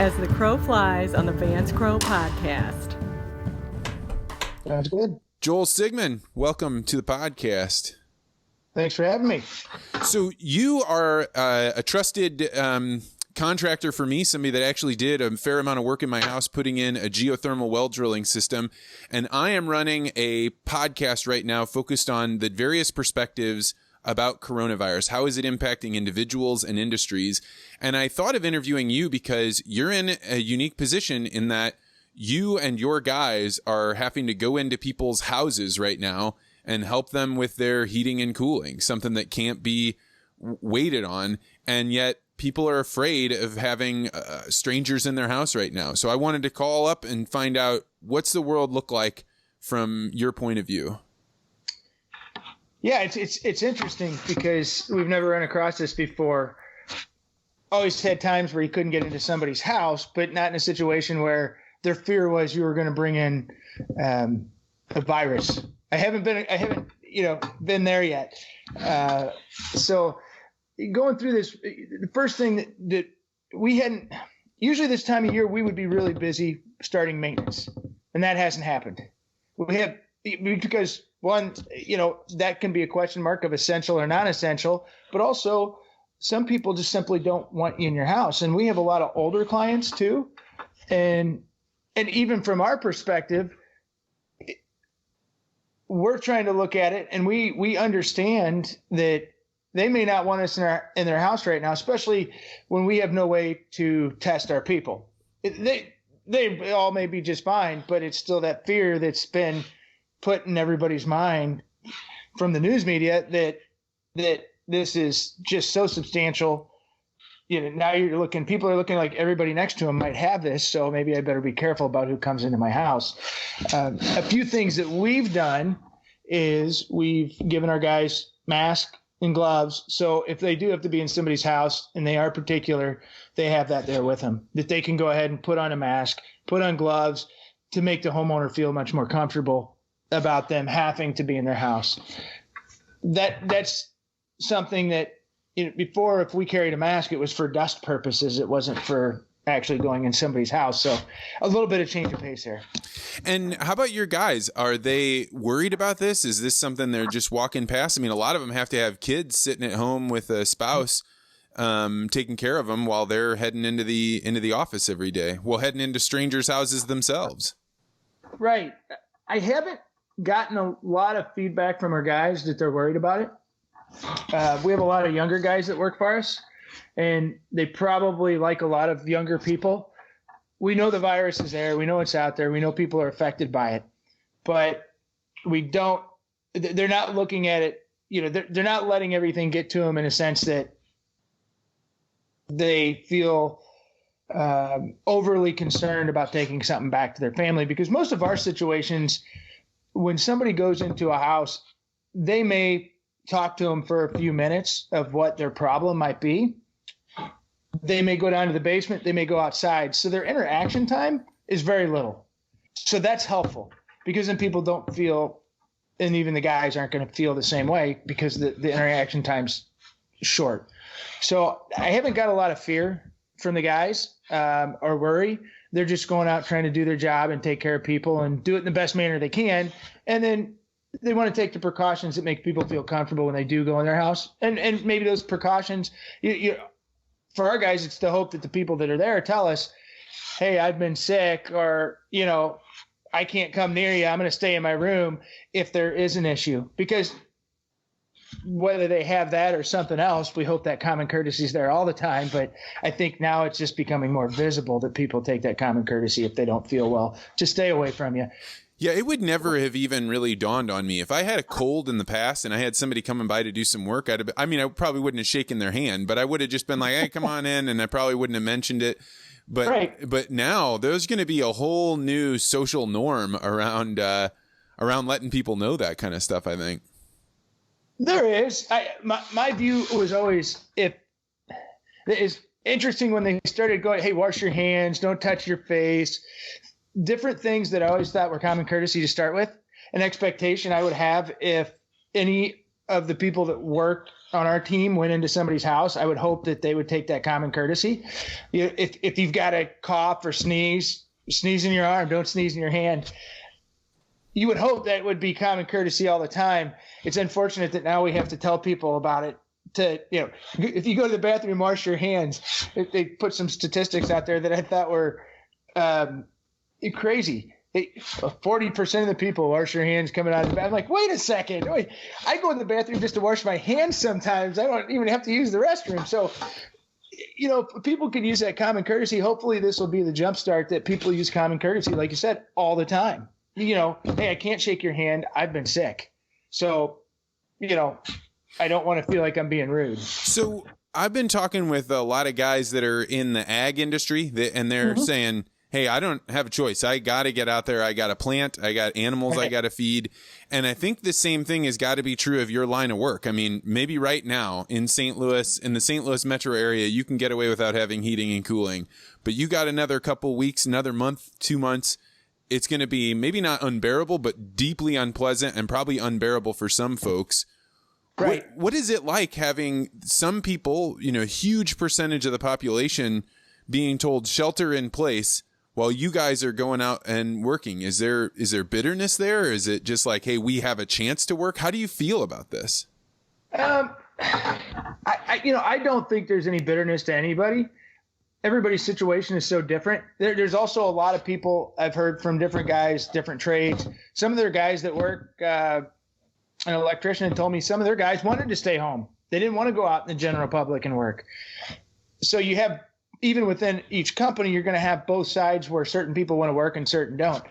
as the crow flies on the Vance Crow podcast. Sounds good. Joel Sigman, welcome to the podcast. Thanks for having me. So you are a trusted contractor for me, somebody that actually did a fair amount of work in my house putting in a geothermal well drilling system. And I am running a podcast right now focused on the various perspectives about coronavirus. How is it impacting individuals and industries? And I thought of interviewing you because you're in a unique position in that you and your guys are having to go into people's houses right now and help them with their heating and cooling, something that can't be waited on. And yet people are afraid of having strangers in their house right now. So I wanted to call up and find out, what's the world look like from your point of view? Yeah, it's interesting because we've never run across this before. Always had times where you couldn't get into somebody's house, but not in a situation where their fear was you were going to bring in a virus. I haven't been there yet. So going through this, the first thing that we hadn't, usually this time of year we would be really busy starting maintenance, and that hasn't happened. We have, because one, that can be a question mark of essential or non-essential, but also some people just simply don't want you in your house. And we have a lot of older clients too. And even from our perspective, we're trying to look at it, and we understand that they may not want us in their house right now, especially when we have no way to test our people. They all may be just fine, but it's still that fear that's been put in everybody's mind from the news media that this is just so substantial. Now people are looking like everybody next to them might have this, so maybe I better be careful about who comes into my house. A few things that we've done is we've given our guys masks and gloves. So if they do have to be in somebody's house and they are particular, they have that there with them, that they can go ahead and put on a mask, put on gloves to make the homeowner feel much more comfortable about them having to be in their house. That's something that, before, if we carried a mask, it was for dust purposes. It wasn't for actually going in somebody's house. So a little bit of change of pace there. And how about your guys? Are they worried about this? Is this something they're just walking past? I mean, a lot of them have to have kids sitting at home with a spouse taking care of them while they're heading into the office every day. Well, heading into strangers' houses themselves. Right. I haven't gotten a lot of feedback from our guys that they're worried about it. We have a lot of younger guys that work for us, and they probably, like a lot of younger people, we know the virus is there. We know it's out there. We know people are affected by it, but they're not looking at it. They're not letting everything get to them in a sense that they feel overly concerned about taking something back to their family, because most of our situations, when somebody goes into a house, they may talk to them for a few minutes of what their problem might be. They may go down to the basement. They may go outside. So their interaction time is very little. So that's helpful, because then people don't feel, and even the guys aren't going to feel the same way because the interaction time's short. So I haven't got a lot of fear from the guys or worry. They're just going out trying to do their job and take care of people and do it in the best manner they can. And then they want to take the precautions that make people feel comfortable when they do go in their house. And maybe those precautions, for our guys, it's the hope that the people that are there tell us, hey, I've been sick, or, I can't come near you. I'm going to stay in my room if there is an issue. Because whether they have that or something else, we hope that common courtesy is there all the time. But I think now it's just becoming more visible that people take that common courtesy if they don't feel well to stay away from you. Yeah, it would never have even really dawned on me. If I had a cold in the past and I had somebody coming by to do some work, I probably wouldn't have shaken their hand, but I would have just been like, hey, come on in, and I probably wouldn't have mentioned it. But right. But now there's going to be a whole new social norm around letting people know that kind of stuff, I think. There is. My view was always, it's interesting when they started going, hey, wash your hands, don't touch your face. Different things that I always thought were common courtesy to start with. An expectation I would have if any of the people that worked on our team went into somebody's house, I would hope that they would take that common courtesy. If you've got a cough or sneeze in your arm, don't sneeze in your hand. You would hope that would be common courtesy all the time. It's unfortunate that now we have to tell people about it. If you go to the bathroom, wash your hands. They put some statistics out there that I thought were crazy. 40% of the people wash their hands coming out of the bathroom. I'm like, wait a second. I go in the bathroom just to wash my hands sometimes. I don't even have to use the restroom. So, people can use that common courtesy. Hopefully this will be the jumpstart that people use common courtesy, like you said, all the time. Hey, I can't shake your hand. I've been sick. So, I don't want to feel like I'm being rude. So I've been talking with a lot of guys that are in the ag industry and they're saying, hey, I don't have a choice. I got to get out there. I got to plant. I got animals I got to feed. And I think the same thing has got to be true of your line of work. I mean, maybe right now in St. Louis, in the St. Louis metro area, you can get away without having heating and cooling. But you got another couple weeks, another month, 2 months. It's going to be maybe not unbearable, but deeply unpleasant and probably unbearable for some folks. Right. What is it like having some people, huge percentage of the population being told shelter in place while you guys are going out and working? Is there bitterness there? Or is it just like, hey, we have a chance to work? How do you feel about this? I don't think there's any bitterness to anybody. Everybody's situation is so different. There's also a lot of people I've heard from different guys, different trades. Some of their guys that work, an electrician had told me some of their guys wanted to stay home. They didn't want to go out in the general public and work. So you have, even within each company, you're going to have both sides where certain people want to work and certain don't.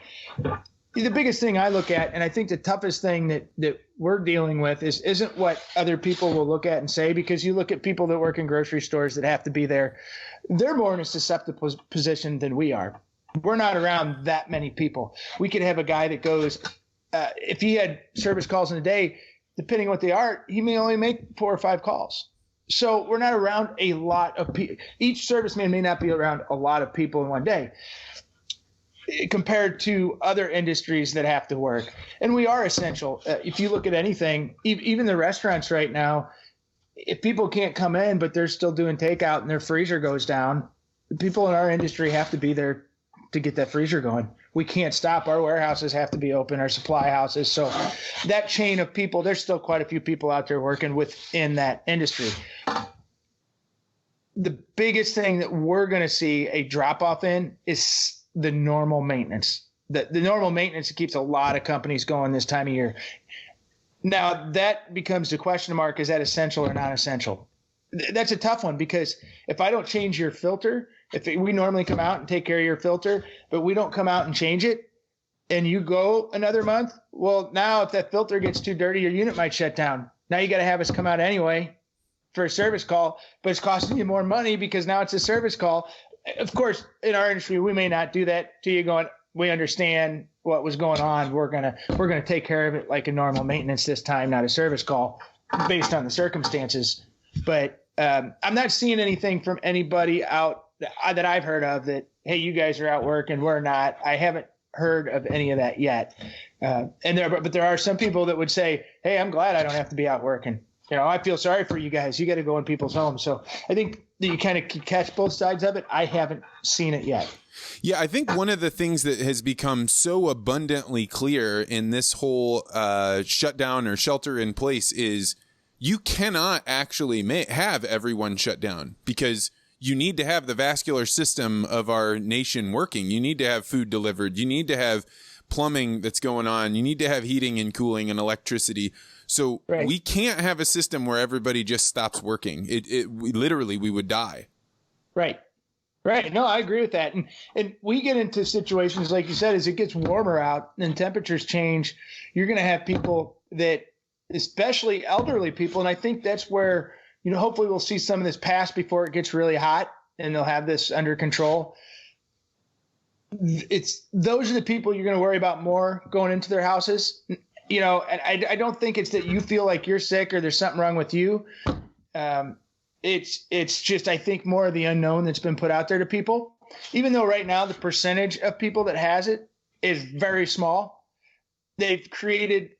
The biggest thing I look at, and I think the toughest thing that we're dealing with isn't what other people will look at and say, because you look at people that work in grocery stores that have to be there. They're more in a susceptible position than we are. We're not around that many people. We could have a guy that goes, if he had service calls in a day, depending on what they are, he may only make 4 or 5 calls. So we're not around a lot of people. Each serviceman may not be around a lot of people in one day compared to other industries that have to work. And we are essential. If you look at anything, even the restaurants right now, if people can't come in, but they're still doing takeout and their freezer goes down, the people in our industry have to be there to get that freezer going. We can't stop. Our warehouses have to be open, our supply houses. So that chain of people, there's still quite a few people out there working within that industry. The biggest thing that we're going to see a drop off in is the normal maintenance. The normal maintenance that keeps a lot of companies going this time of year. Now that becomes the question mark, is that essential or not essential? That's a tough one, because if I don't change your filter, we normally come out and take care of your filter, but we don't come out and change it, and you go another month, well, now if that filter gets too dirty, your unit might shut down. Now you got to have us come out anyway for a service call, but it's costing you more money because now it's a service call. Of course, in our industry, we may not do that to you going, we understand what was going on. We're gonna take care of it like a normal maintenance this time, not a service call, based on the circumstances. But I'm not seeing anything from anybody out that I've heard of that, hey, you guys are out working, we're not. I haven't heard of any of that yet. But there are some people that would say, hey, I'm glad I don't have to be out working. I feel sorry for you guys. You got to go in people's homes. So I think that you kind of catch both sides of it. I haven't seen it yet. Yeah, I think one of the things that has become so abundantly clear in this whole shutdown or shelter in place is you cannot actually have everyone shut down, because you need to have the vascular system of our nation working. You need to have food delivered. You need to have plumbing that's going on. You need to have heating and cooling and electricity. So right. We can't have a system where everybody just stops working. We would die. Right. No, I agree with that. And we get into situations, like you said, as it gets warmer out and temperatures change, you're going to have people that, especially elderly people. And I think that's where, hopefully we'll see some of this pass before it gets really hot and they'll have this under control. Those are the people you're going to worry about more going into their houses. And I don't think it's that you feel like you're sick or there's something wrong with you. It's just, I think, more of the unknown that's been put out there to people. Even though right now the percentage of people that has it is very small, they've created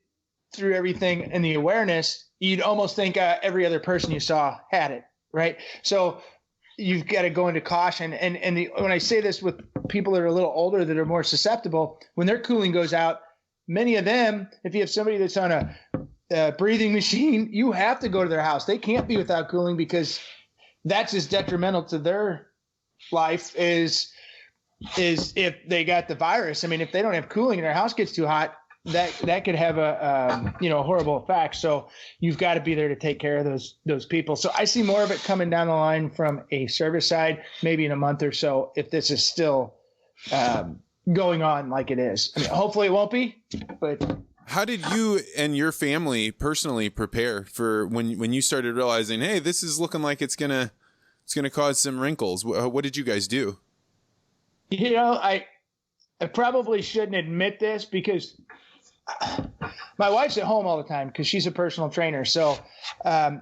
through everything and the awareness, you'd almost think every other person you saw had it, right? So you've got to go into caution. When I say this with people that are a little older that are more susceptible, when their cooling goes out, many of them, if you have somebody that's on a breathing machine, you have to go to their house. They can't be without cooling because that's as detrimental to their life is if they got the virus. I mean, if they don't have cooling and their house gets too hot, that could have a horrible effect. So you've got to be there to take care of those people. So I see more of it coming down the line from a service side, maybe in a month or so, if this is still going on like it is. I mean, hopefully it won't be, but. How did you and your family personally prepare for when you started realizing, hey, this is looking like it's gonna cause some wrinkles? What did you guys do? I probably shouldn't admit this because my wife's at home all the time because she's a personal trainer. So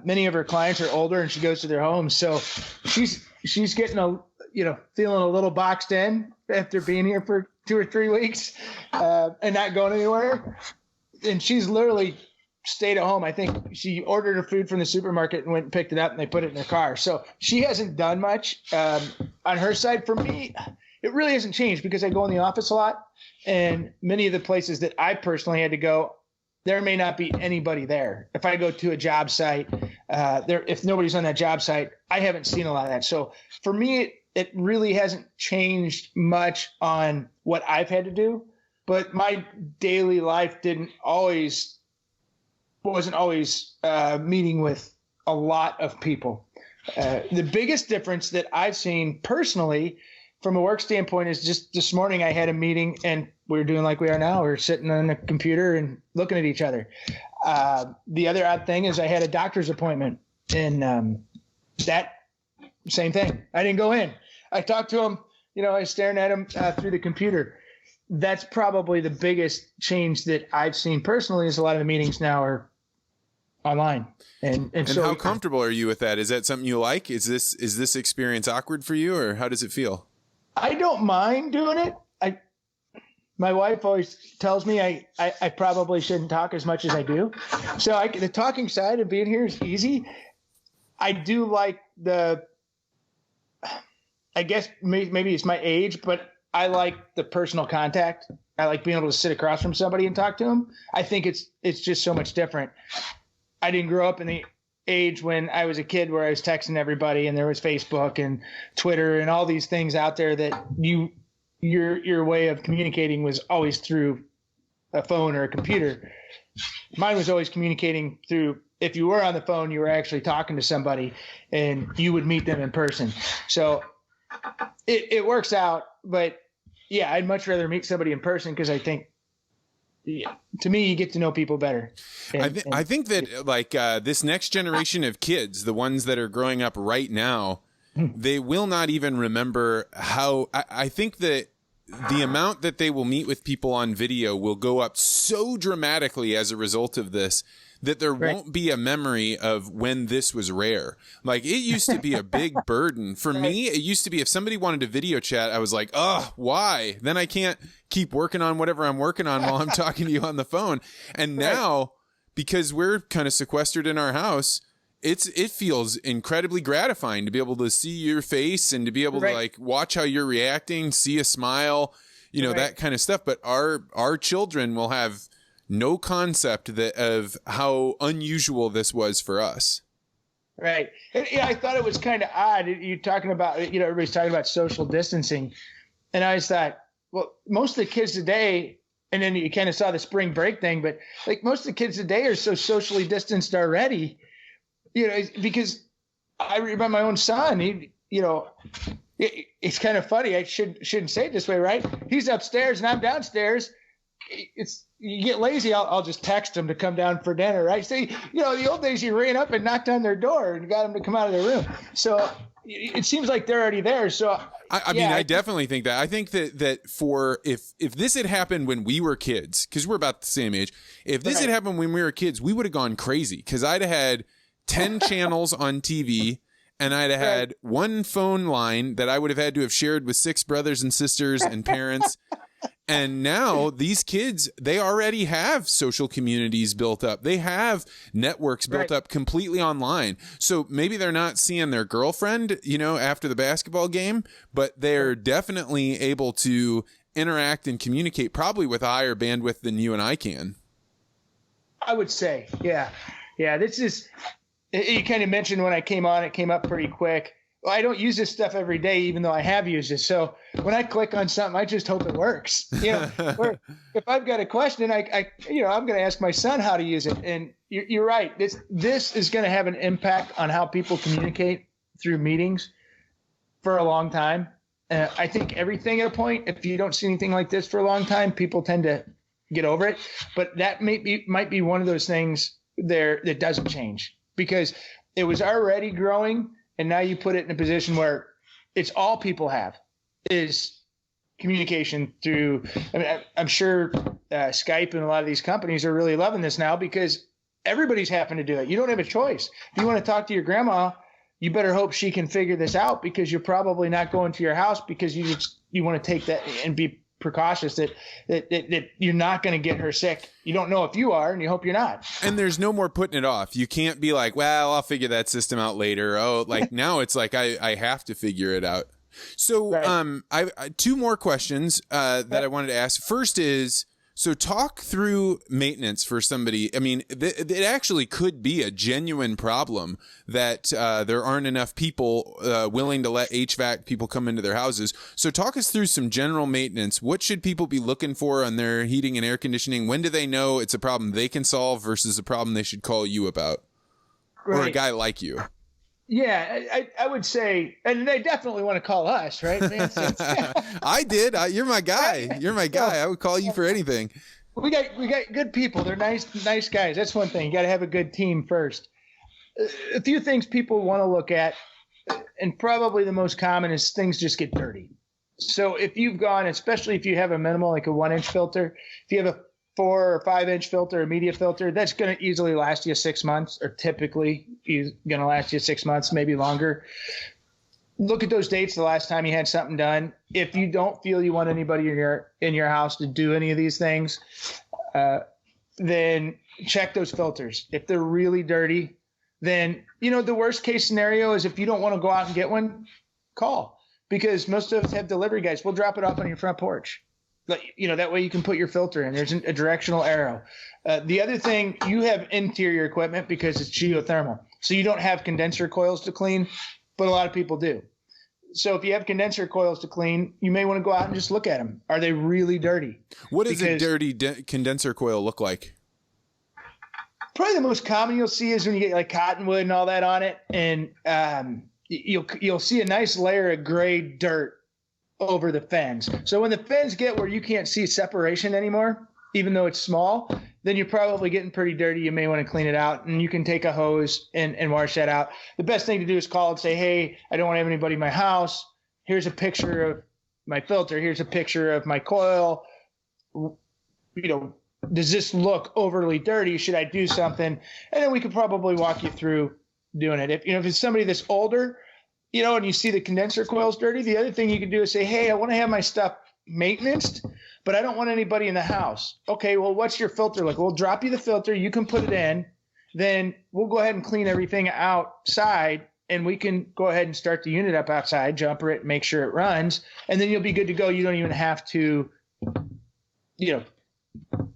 many of her clients are older and she goes to their homes. So she's getting feeling a little boxed in after being here for 2 or 3 weeks and not going anywhere. And she's literally stayed at home. I think she ordered her food from the supermarket and went and picked it up and they put it in their car. So she hasn't done much on her side. For me, it really hasn't changed because I go in the office a lot, and many of the places that I personally had to go, there may not be anybody there. If I go to a job site, if nobody's on that job site, I haven't seen a lot of that. So for me, it really hasn't changed much on what I've had to do, but my daily life wasn't always meeting with a lot of people. The biggest difference that I've seen personally from a work standpoint is just this morning I had a meeting and we were doing like we are now. We're sitting on a computer and looking at each other. The other odd thing is I had a doctor's appointment and that same thing. I didn't go in. I talked to him, I was staring at him through the computer. That's probably the biggest change that I've seen personally is a lot of the meetings now are online. And so how comfortable are you with that? Is that something you like? Is this experience awkward for you, or how does it feel? I don't mind doing it. My wife always tells me I probably shouldn't talk as much as I do. So the talking side of being here is easy. I do like I guess maybe it's my age, but I like the personal contact. I like being able to sit across from somebody and talk to them. I think it's just so much different. I didn't grow up in the age when I was a kid where I was texting everybody and there was Facebook and Twitter and all these things out there that your way of communicating was always through a phone or a computer. Mine was always communicating through, if you were on the phone, you were actually talking to somebody and you would meet them in person. So it works out, but yeah, I'd much rather meet somebody in person because I think, to me, you get to know people better. I think that this next generation of kids, the ones that are growing up right now, they will not even remember how. I think that the amount that they will meet with people on video will go up so dramatically as a result of this that there won't be a memory of when this was rare. Like, it used to be a big burden. For me, it used to be if somebody wanted to video chat, I was like, oh, why? Then I can't keep working on whatever I'm working on while I'm talking to you on the phone. And now, because we're kind of sequestered in our house, it feels incredibly gratifying to be able to see your face and to be able to like watch how you're reacting, see a smile, that kind of stuff. But our children will have no concept of how unusual this was for us. Right. And, I thought it was kind of odd. You're talking about, everybody's talking about social distancing. And I just thought, well, most of the kids today, and then you kind of saw the spring break thing, but like most of the kids today are so socially distanced already, because I remember my own son, it's kind of funny. I shouldn't say it this way, right? He's upstairs and I'm downstairs. You get lazy, I'll just text them to come down for dinner, right? So, the old days you ran up and knocked on their door and got them to come out of their room. So it seems like they're already there. So I mean, I definitely think that. I think that for if this had happened when we were kids, because we're about the same age, if this had happened when we were kids, we would have gone crazy because I'd have had 10 channels on TV and I'd have had one phone line that I would have had to have shared with 6 brothers and sisters and parents. And now these kids, they already have social communities built up. They have networks built up completely online. So maybe they're not seeing their girlfriend, after the basketball game, but they're definitely able to interact and communicate probably with a higher bandwidth than you and I can. I would say, yeah. This is, you kind of mentioned when I came on, it came up pretty quick. Well, I don't use this stuff every day, even though I have used it. So when I click on something, I just hope it works. Or if I've got a question, I'm going to ask my son how to use it. And you're right. This is going to have an impact on how people communicate through meetings for a long time. I think everything at a point, if you don't see anything like this for a long time, people tend to get over it. But that might be one of those things there that doesn't change, because it was already growing. And now you put it in a position where it's all people have is communication through. I mean, I'm sure Skype and a lot of these companies are really loving this now, because everybody's having to do it. You don't have a choice. If you want to talk to your grandma, you better hope she can figure this out, because you're probably not going to your house because you want to take that and be precautious that you're not going to get her sick. You don't know if you are, and you hope you're not. And there's no more putting it off. You can't be like, well, I'll figure that system out later. Oh, like now it's like I have to figure it out. So I two more questions that I wanted to ask. First is, so talk through maintenance for somebody. I mean, it actually could be a genuine problem that there aren't enough people willing to let HVAC people come into their houses. So talk us through some general maintenance. What should people be looking for on their heating and air conditioning? When do they know it's a problem they can solve versus a problem they should call you about? Or a guy like you? Yeah, I would say, and they definitely want to call us, right? I did. You're my guy. You're my guy. I would call you for anything. We got good people. They're nice guys. That's one thing. You got to have a good team first. A few things people want to look at, and probably the most common is things just get dirty. So if you've gone, especially if you have a minimal, like a 1-inch filter, if you have a 4 or 5-inch filter, a media filter, that's going to easily last you 6 months, or typically is going to last you 6 months, maybe longer. Look at those dates, the last time you had something done. If you don't feel you want anybody in your house to do any of these things, then check those filters. If they're really dirty, then, the worst case scenario is if you don't want to go out and get one, call. Because most of us have delivery guys. We'll drop it off on your front porch. That way you can put your filter in. There's a directional arrow. The other thing, you have interior equipment because it's geothermal. So you don't have condenser coils to clean, but a lot of people do. So if you have condenser coils to clean, you may want to go out and just look at them. Are they really dirty? What does a dirty condenser coil look like? Probably the most common you'll see is when you get like cottonwood and all that on it. And you'll see a nice layer of gray dirt over the fins. So when the fins get where you can't see separation anymore, even though it's small, then you're probably getting pretty dirty. You may want to clean it out, and you can take a hose and wash that out. The best thing to do is call and say, hey, I don't want to have anybody in my house. Here's a picture of my filter. Here's a picture of my coil. Does this look overly dirty? Should I do something? And then we could probably walk you through doing it. If it's somebody that's older, and you see the condenser coils dirty, the other thing you can do is say, hey, I want to have my stuff maintenanced, but I don't want anybody in the house. Okay, well, what's your filter like? We'll drop you the filter. You can put it in. Then we'll go ahead and clean everything outside, and we can go ahead and start the unit up outside, jumper it, make sure it runs, and then you'll be good to go. You don't even have to,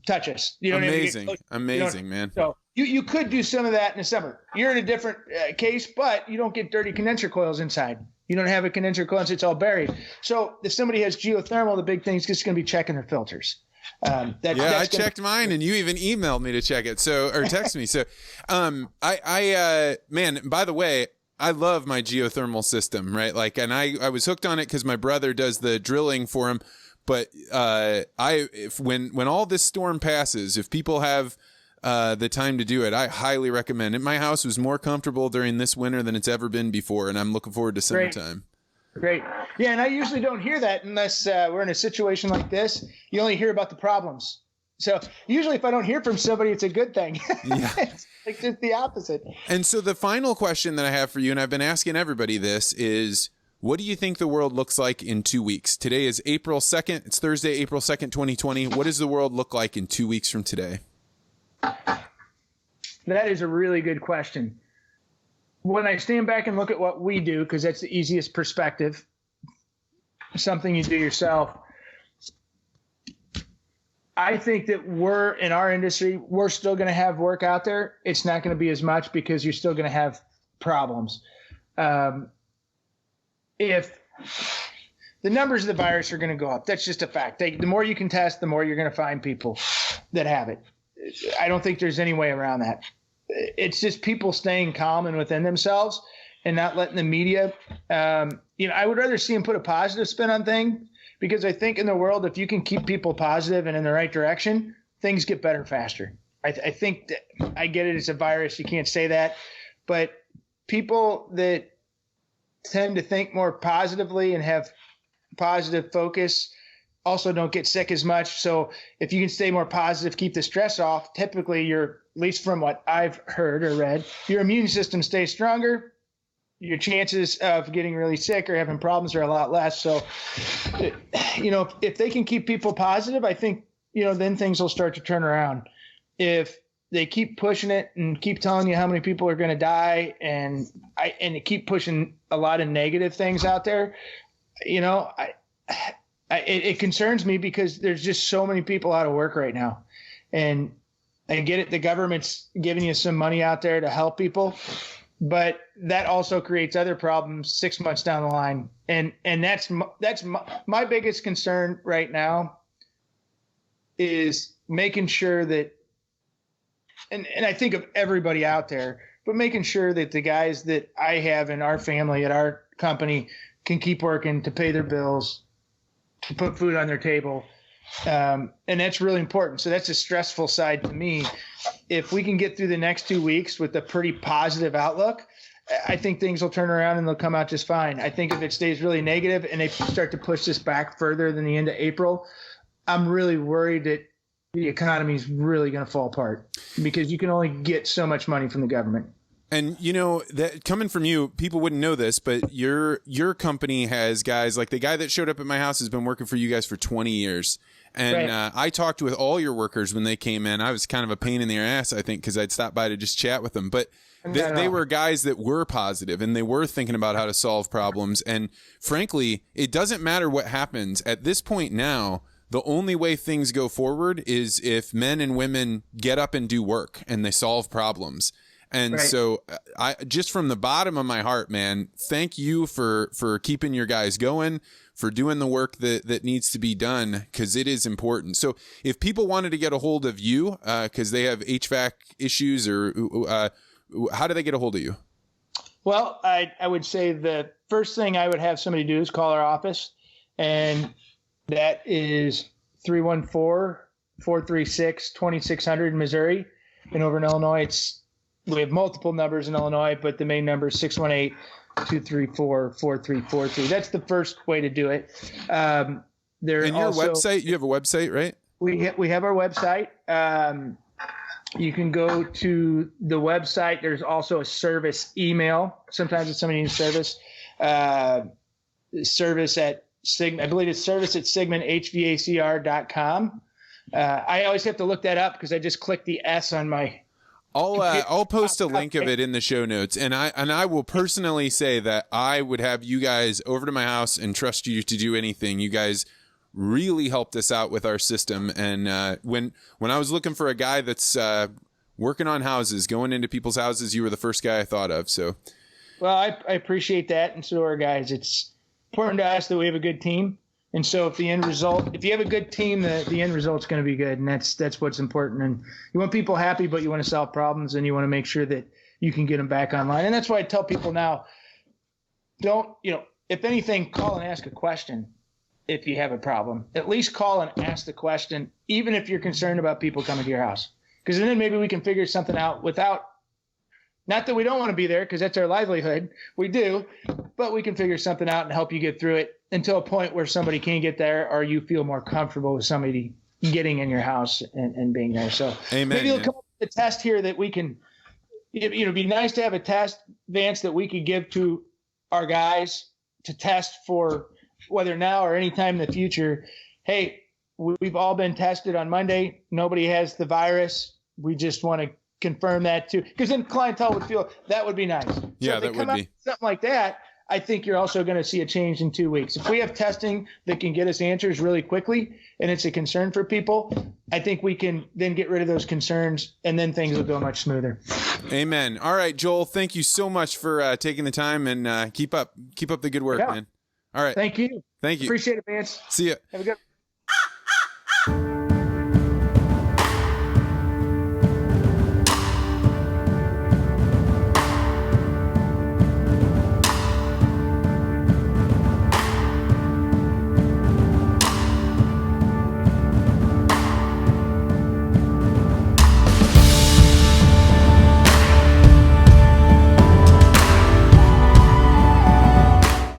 touch us. Amazing, man. So you could do some of that in the summer. You're in a different case, but you don't get dirty condenser coils inside. You don't have a condenser coil, it's all buried. So if somebody has geothermal, the big thing is just going to be checking their filters. I checked mine, and you even emailed me to check it. Or text me. So, man, by the way, I love my geothermal system, right? Like, and I was hooked on it because my brother does the drilling for him. But when all this storm passes, if people have the time to do it, I highly recommend it. My house was more comfortable during this winter than it's ever been before, and I'm looking forward to summertime. Great. Yeah, and I usually don't hear that unless we're in a situation like this. You only hear about the problems. So usually if I don't hear from somebody, it's a good thing. Yeah. It's like just the opposite. And so the final question that I have for you, and I've been asking everybody this, is What do you think the world looks like in 2 weeks? Today is April 2nd. It's Thursday, April 2nd, 2020. What does the world look like in 2 weeks from today? That is a really good question. When I stand back and look at what we do, because that's the easiest perspective, something you do yourself, I think that in our industry, we're still going to have work out there. It's not going to be as much because you're still going to have problems. If the numbers of the virus are going to go up, that's just a fact. The more you can test, the more you're going to find people that have it. I don't think there's any way around that. It's just people staying calm and within themselves and not letting the media, I would rather see them put a positive spin on things, because I think in the world, if you can keep people positive and in the right direction, things get better faster. I think that, I get it. It's a virus. You can't say that, but people that tend to think more positively and have positive focus also don't get sick as much. So if you can stay more positive, keep the stress off, typically at least from what I've heard or read, your immune system stays stronger. Your chances of getting really sick or having problems are a lot less. So, if they can keep people positive, I think, then things will start to turn around. If they keep pushing it and keep telling you how many people are going to die and they keep pushing a lot of negative things out there, it concerns me, because there's just so many people out of work right now. And I get it. The government's giving you some money out there to help people, but that also creates other problems 6 months down the line. And that's my biggest concern right now, is making sure that, and I think of everybody out there, but making sure that the guys that I have in our family at our company can keep working to pay their bills, to put food on their table. And that's really important. So that's a stressful side to me. If we can get through the next 2 weeks with a pretty positive outlook, I think things will turn around and they'll come out just fine. I think if it stays really negative and they start to push this back further than the end of April, I'm really worried that the economy is really going to fall apart, because you can only get so much money from the government. And that coming from you, people wouldn't know this, but your company has guys like the guy that showed up at my house has been working for you guys for 20 years. And right. I talked with all your workers when they came in. I was kind of a pain in their ass, I think, because I'd stop by to just chat with them. But they were guys that were positive and they were thinking about how to solve problems. And frankly, it doesn't matter what happens at this point now. The only way things go forward is if men and women get up and do work and they solve problems. And so I just from the bottom of my heart, man, thank you for keeping your guys going, for doing the work that needs to be done, because it is important. So if people wanted to get a hold of you because they have HVAC issues, or how do they get a hold of you? Well, I would say the first thing I would have somebody do is call our office, and that is 314-436-2600 in Missouri. And over in Illinois, we have multiple numbers in Illinois, but the main number is 618-234-4343. That's the first way to do it. And your website, you have a website, right? We have our website. You can go to the website. There's also a service email. Sometimes if somebody needs service at Sigman. I believe it's service at sigmanhvacr.com. I always have to look that up because I just clicked the S on my. I'll post a link of it in the show notes, and I will personally say that I would have you guys over to my house and trust you to do anything. You guys really helped us out with our system, and when I was looking for a guy that's working on houses, going into people's houses, you were the first guy I thought of. So, well, I appreciate that, and so are guys. It's important to us that we have a good team. And so if you have a good team, the end result's going to be good. And that's what's important. And you want people happy, but you want to solve problems, and you want to make sure that you can get them back online. And that's why I tell people now, if anything, call and ask a question. If you have a problem, at least call and ask the question, even if you're concerned about people coming to your house, because then maybe we can figure something out not that we don't want to be there, because that's our livelihood. We do, but we can figure something out and help you get through it until a point where somebody can get there, or you feel more comfortable with somebody getting in your house and being there. So Amen, maybe you'll come up with a test here that we can, it'd be nice to have a test, Vance, that we could give to our guys to test for whether now or any time in the future. Hey, we've all been tested on Monday. Nobody has the virus. We just want to confirm that too, because then clientele would feel that would be nice. So Yeah, if they that come would up be. with something like that. I think you're also going to see a change in 2 weeks. If we have testing that can get us answers really quickly and it's a concern for people, I think we can then get rid of those concerns and then things will go much smoother. Amen. All right, Joel, thank you so much for taking the time, and keep up the good work, Yeah. man. All right. Thank you. Thank you. Appreciate it, Vance. See ya. Have a good